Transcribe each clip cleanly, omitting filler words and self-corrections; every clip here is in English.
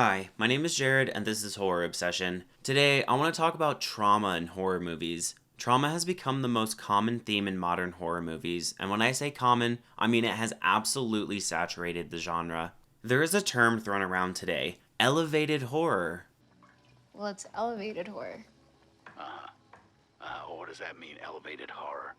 Hi, my name is Jared and this is Horror Obsession. Today, I want to talk about trauma in horror movies. Trauma has become the most common theme in modern horror movies, and when I say common, I mean it has absolutely saturated the genre. There is a term thrown around today, elevated horror. Well, it's elevated horror. What does that mean, elevated horror?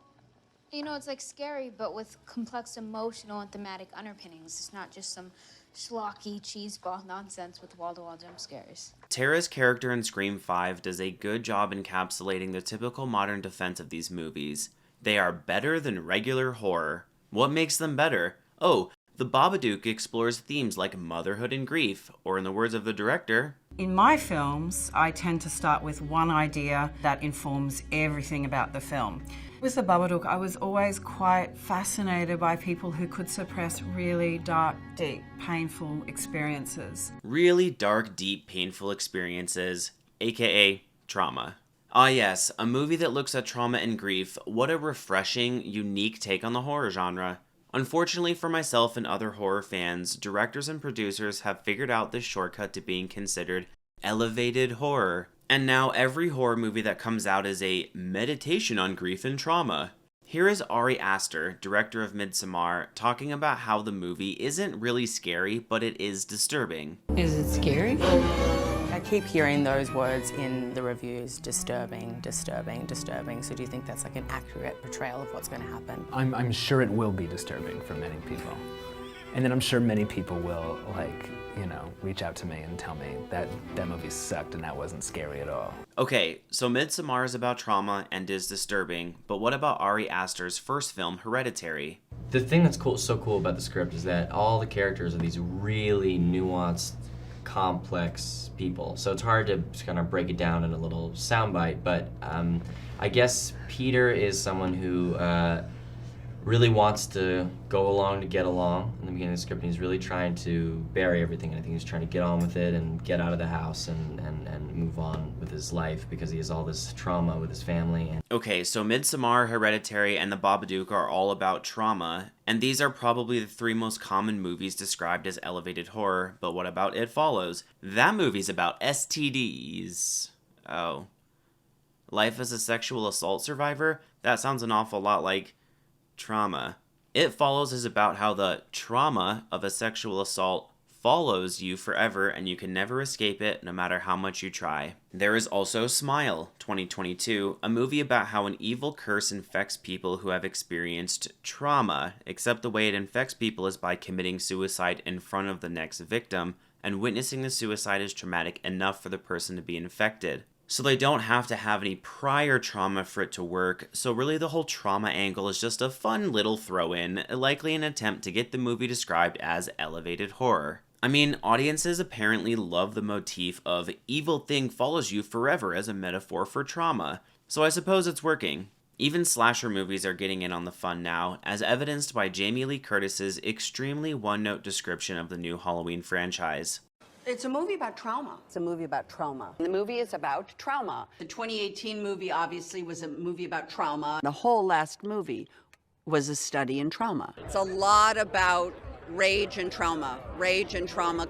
You know, it's like scary, but with complex emotional and thematic underpinnings. It's not just some schlocky cheeseball nonsense with wall-to-wall jump scares. Tara's character in Scream 5 does a good job encapsulating the typical modern defense of these movies. They are better than regular horror. What makes them better? Oh, The Babadook explores themes like motherhood and grief, or in the words of the director, in my films, I tend to start with one idea that informs everything about the film. With The Babadook, I was always quite fascinated by people who could suppress really dark, deep, painful experiences. Really dark, deep, painful experiences, aka trauma. Ah yes, a movie that looks at trauma and grief. What a refreshing, unique take on the horror genre. Unfortunately for myself and other horror fans, directors and producers have figured out this shortcut to being considered elevated horror. And now every horror movie that comes out is a meditation on grief and trauma. Here is Ari Aster, director of Midsommar, talking about how the movie isn't really scary, but it is disturbing. Is it scary? I keep hearing those words in the reviews, disturbing, disturbing, disturbing. So do you think that's like an accurate portrayal of what's going to happen? I'm sure it will be disturbing for many people. And then I'm sure many people will, reach out to me and tell me that movie sucked and that wasn't scary at all. Okay, so Midsommar is about trauma and is disturbing, but what about Ari Aster's first film, Hereditary? The thing that's so cool about the script is that all the characters are these really nuanced, complex people. So it's hard to just kind of break it down in a little soundbite, but I guess Peter is someone who really wants to go along to get along in the beginning of the script, and he's really trying to bury everything, and I think he's trying to get on with it and get out of the house and move on with his life because he has all this trauma with his family. Okay, so Midsommar, Hereditary, and The Babadook are all about trauma, and these are probably the three most common movies described as elevated horror, but what about It Follows? That movie's about STDs. Oh. Life as a sexual assault survivor? That sounds an awful lot like trauma. It Follows is about how the trauma of a sexual assault follows you forever and you can never escape it no matter how much you try. There is also Smile, 2022, a movie about how an evil curse infects people who have experienced trauma, except the way it infects people is by committing suicide in front of the next victim, and witnessing the suicide is traumatic enough for the person to be infected. So they don't have to have any prior trauma for it to work, so really the whole trauma angle is just a fun little throw-in, likely an attempt to get the movie described as elevated horror. I mean, audiences apparently love the motif of evil thing follows you forever as a metaphor for trauma, so I suppose it's working. Even slasher movies are getting in on the fun now, as evidenced by Jamie Lee Curtis's extremely one-note description of the new Halloween franchise. It's a movie about trauma. It's a movie about trauma. The movie is about trauma. The 2018 movie obviously was a movie about trauma. The whole last movie was a study in trauma. It's a lot about rage and trauma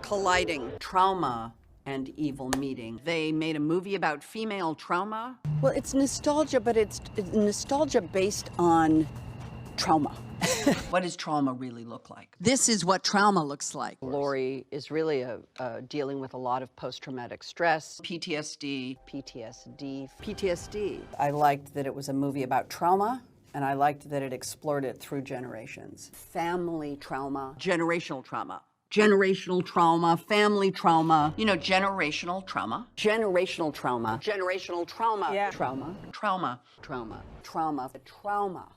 colliding. Trauma and evil meeting. They made a movie about female trauma. Well, it's nostalgia, but it's nostalgia based on trauma. What does trauma really look like? This is what trauma looks like. Laurie is really dealing with a lot of post-traumatic stress. PTSD. PTSD. I liked that it was a movie about trauma, and I liked that it explored it through generations. Family trauma. Generational trauma. Generational trauma, family trauma. You know, generational trauma. Generational trauma. Generational trauma. Yeah. Trauma. Trauma. Trauma. Trauma. Trauma.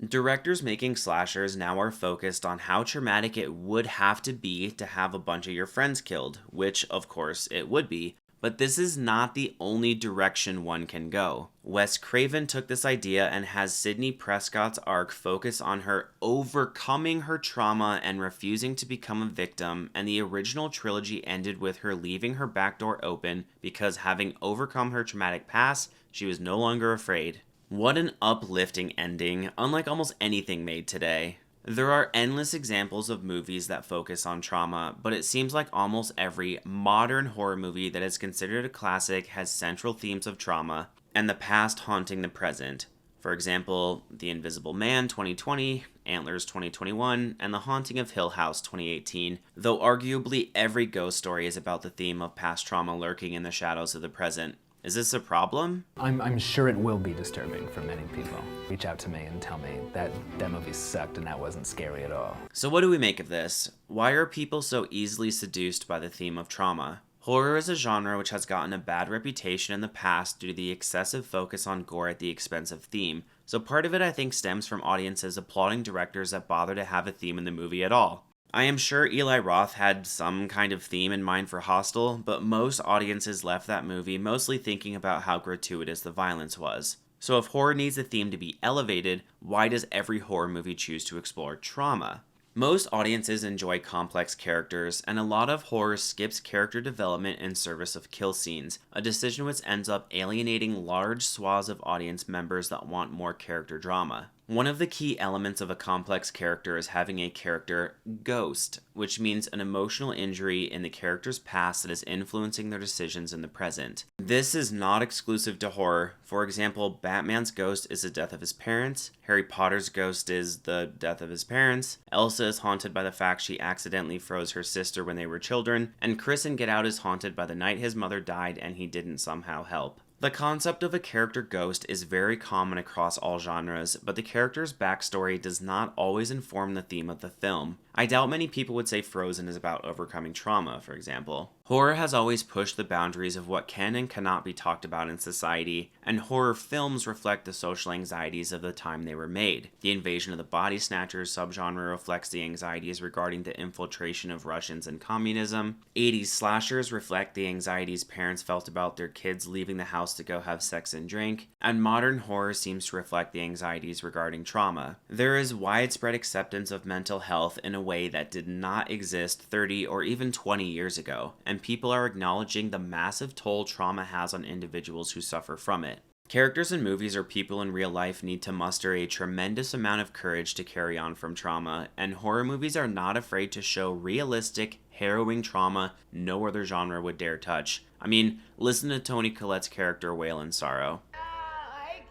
Directors making slashers now are focused on how traumatic it would have to be to have a bunch of your friends killed, which, of course, it would be. But this is not the only direction one can go. Wes Craven took this idea and has Sidney Prescott's arc focus on her overcoming her trauma and refusing to become a victim, and the original trilogy ended with her leaving her back door open because having overcome her traumatic past, she was no longer afraid. What an uplifting ending, unlike almost anything made today. There are endless examples of movies that focus on trauma, but it seems like almost every modern horror movie that is considered a classic has central themes of trauma and the past haunting the present. For example, The Invisible Man 2020, Antlers 2021, and The Haunting of Hill House 2018, though arguably every ghost story is about the theme of past trauma lurking in the shadows of the present. Is this a problem? I'm sure it will be disturbing for many people. Reach out to me and tell me that movie sucked and that wasn't scary at all. So what do we make of this? Why are people so easily seduced by the theme of trauma? Horror is a genre which has gotten a bad reputation in the past due to the excessive focus on gore at the expense of theme, so part of it I think stems from audiences applauding directors that bother to have a theme in the movie at all. I am sure Eli Roth had some kind of theme in mind for Hostel, but most audiences left that movie mostly thinking about how gratuitous the violence was. So if horror needs a theme to be elevated, why does every horror movie choose to explore trauma? Most audiences enjoy complex characters, and a lot of horror skips character development in service of kill scenes, a decision which ends up alienating large swaths of audience members that want more character drama. One of the key elements of a complex character is having a character ghost, which means an emotional injury in the character's past that is influencing their decisions in the present. This is not exclusive to horror. For example, Batman's ghost is the death of his parents, Harry Potter's ghost is the death of his parents, Elsa is haunted by the fact she accidentally froze her sister when they were children, and Chris in Get Out is haunted by the night his mother died and he didn't somehow help. The concept of a character ghost is very common across all genres, but the character's backstory does not always inform the theme of the film. I doubt many people would say Frozen is about overcoming trauma, for example. Horror has always pushed the boundaries of what can and cannot be talked about in society, and horror films reflect the social anxieties of the time they were made. The Invasion of the Body Snatchers subgenre reflects the anxieties regarding the infiltration of Russians and communism. 80s slashers reflect the anxieties parents felt about their kids leaving the house to go have sex and drink, and modern horror seems to reflect the anxieties regarding trauma. There is widespread acceptance of mental health in a way that did not exist 30 or even 20 years ago, and people are acknowledging the massive toll trauma has on individuals who suffer from it. Characters in movies or people in real life need to muster a tremendous amount of courage to carry on from trauma, and horror movies are not afraid to show realistic, harrowing trauma no other genre would dare touch. I mean, listen to Toni Collette's character wail in sorrow. I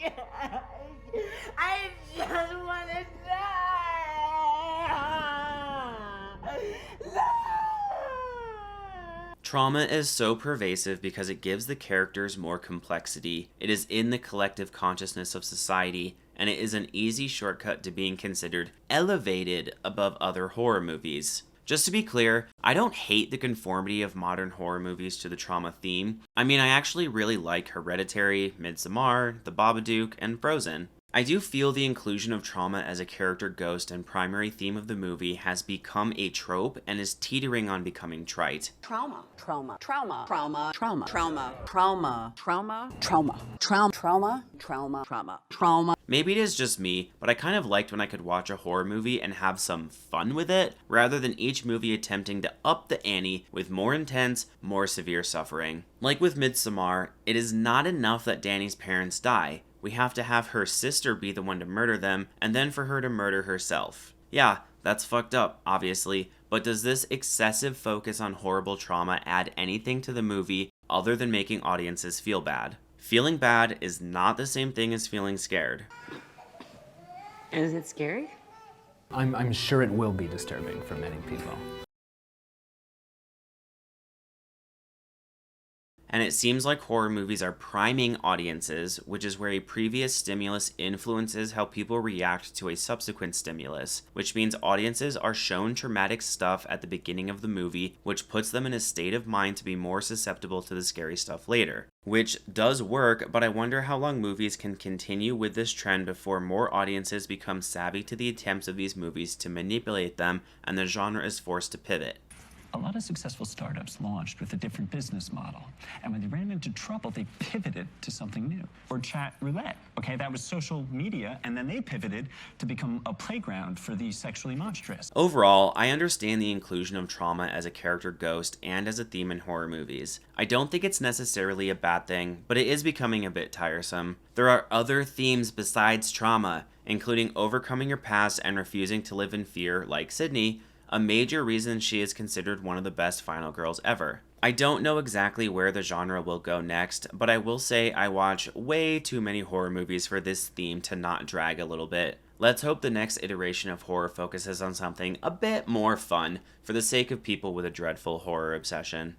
can't. I just want to die. Trauma is so pervasive because it gives the characters more complexity. It is in the collective consciousness of society, and it is an easy shortcut to being considered elevated above other horror movies. Just to be clear, I don't hate the conformity of modern horror movies to the trauma theme. I mean, I actually really like Hereditary, Midsommar, The Babadook, and Frozen. I do feel the inclusion of trauma as a character ghost and primary theme of the movie has become a trope and is teetering on becoming trite. Trauma, trauma, trauma, trauma, trauma, trauma, trauma, trauma, trauma, trauma, trauma, trauma, trauma, trauma. Maybe it is just me, but I kind of liked when I could watch a horror movie and have some fun with it, rather than each movie attempting to up the ante with more intense, more severe suffering. Like with Midsommar, it is not enough that Danny's parents die. We have to have her sister be the one to murder them, and then for her to murder herself. Yeah, that's fucked up, obviously, but does this excessive focus on horrible trauma add anything to the movie other than making audiences feel bad? Feeling bad is not the same thing as feeling scared. Is it scary? I'm sure it will be disturbing for many people. And it seems like horror movies are priming audiences, which is where a previous stimulus influences how people react to a subsequent stimulus, which means audiences are shown traumatic stuff at the beginning of the movie, which puts them in a state of mind to be more susceptible to the scary stuff later. Which does work, but I wonder how long movies can continue with this trend before more audiences become savvy to the attempts of these movies to manipulate them and the genre is forced to pivot. A lot of successful startups launched with a different business model. And when they ran into trouble, they pivoted to something new. Or chat roulette. Okay, that was social media, and then they pivoted to become a playground for the sexually monstrous. Overall, I understand the inclusion of trauma as a character ghost and as a theme in horror movies. I don't think it's necessarily a bad thing, but it is becoming a bit tiresome. There are other themes besides trauma. including overcoming her past and refusing to live in fear like Sydney, a major reason she is considered one of the best final girls ever. I don't know exactly where the genre will go next, but I will say I watch way too many horror movies for this theme to not drag a little bit. Let's hope the next iteration of horror focuses on something a bit more fun for the sake of people with a dreadful horror obsession.